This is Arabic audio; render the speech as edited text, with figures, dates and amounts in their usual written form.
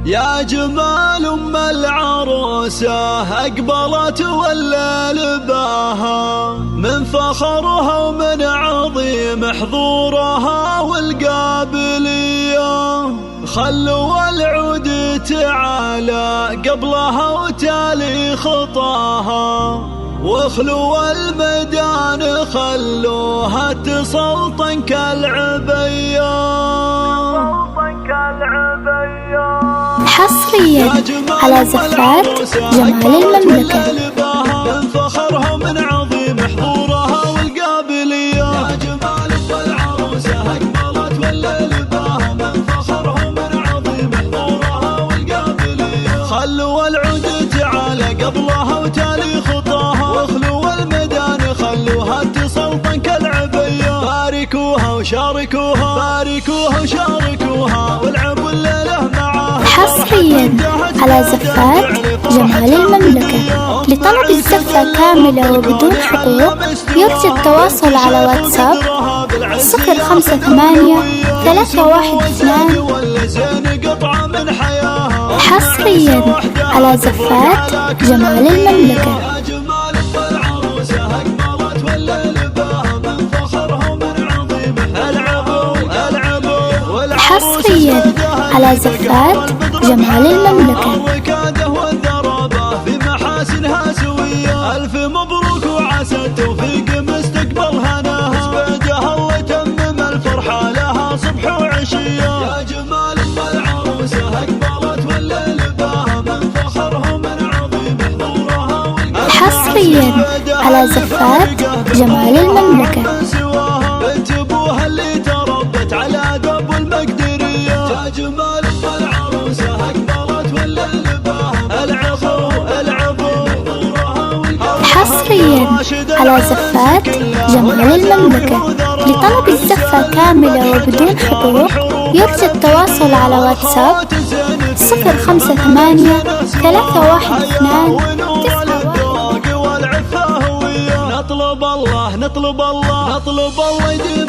يا جمال أم العروسة أقبلت والليل باها، من فخرها ومن عظيم حضورها والقابلية. خلوا العود تعالى قبلها وتالي خطاها، واخلوا الميدان خلوها تسلطن كالعبية. حصريا على زفات جمال المملكة. من فخرها من عظيم حضورها والقابلية. يا جمال العروسة أقبلت والليل باها، من فخرها من عظيم حضورها والقابلية. خلوا العود تعالى قبلها وتالي خطاها، واخلوا الميدان خلوها تسلطن كالعبية. باركوها وشاركوها، باركوها وشاركوها، والعبوا الليلة معاها. حصريا على زفات جمال المملكة. لطلب الزفة كاملة وبدون حقوق يرجى التواصل على واتساب 053-312. حصريا على زفات جمال المملكة. حصريا على زفات جمال المملكة. في محاسنها سوية. ألف مبروك وعسى التوفيق مستقبل هناها. زبيدها الله يتمم الفرحة لها صبح وعشية. يا جمال العروسة أقبلت والليل باها، من فخرها من عظيم حضورها. حصريا على زفات جمال المملكة. بنت ابوها اللي تربت على دب المقدرية. يا جمال العروسة أقبلت والليل باها، العبوا العبوا. حصريا على زفات جمال المملكة. لطلب الزفة كاملة وبدون حقوق يرجى التواصل على واتساب 053-312. نطلب الله نطلب الله نطلب الله يديم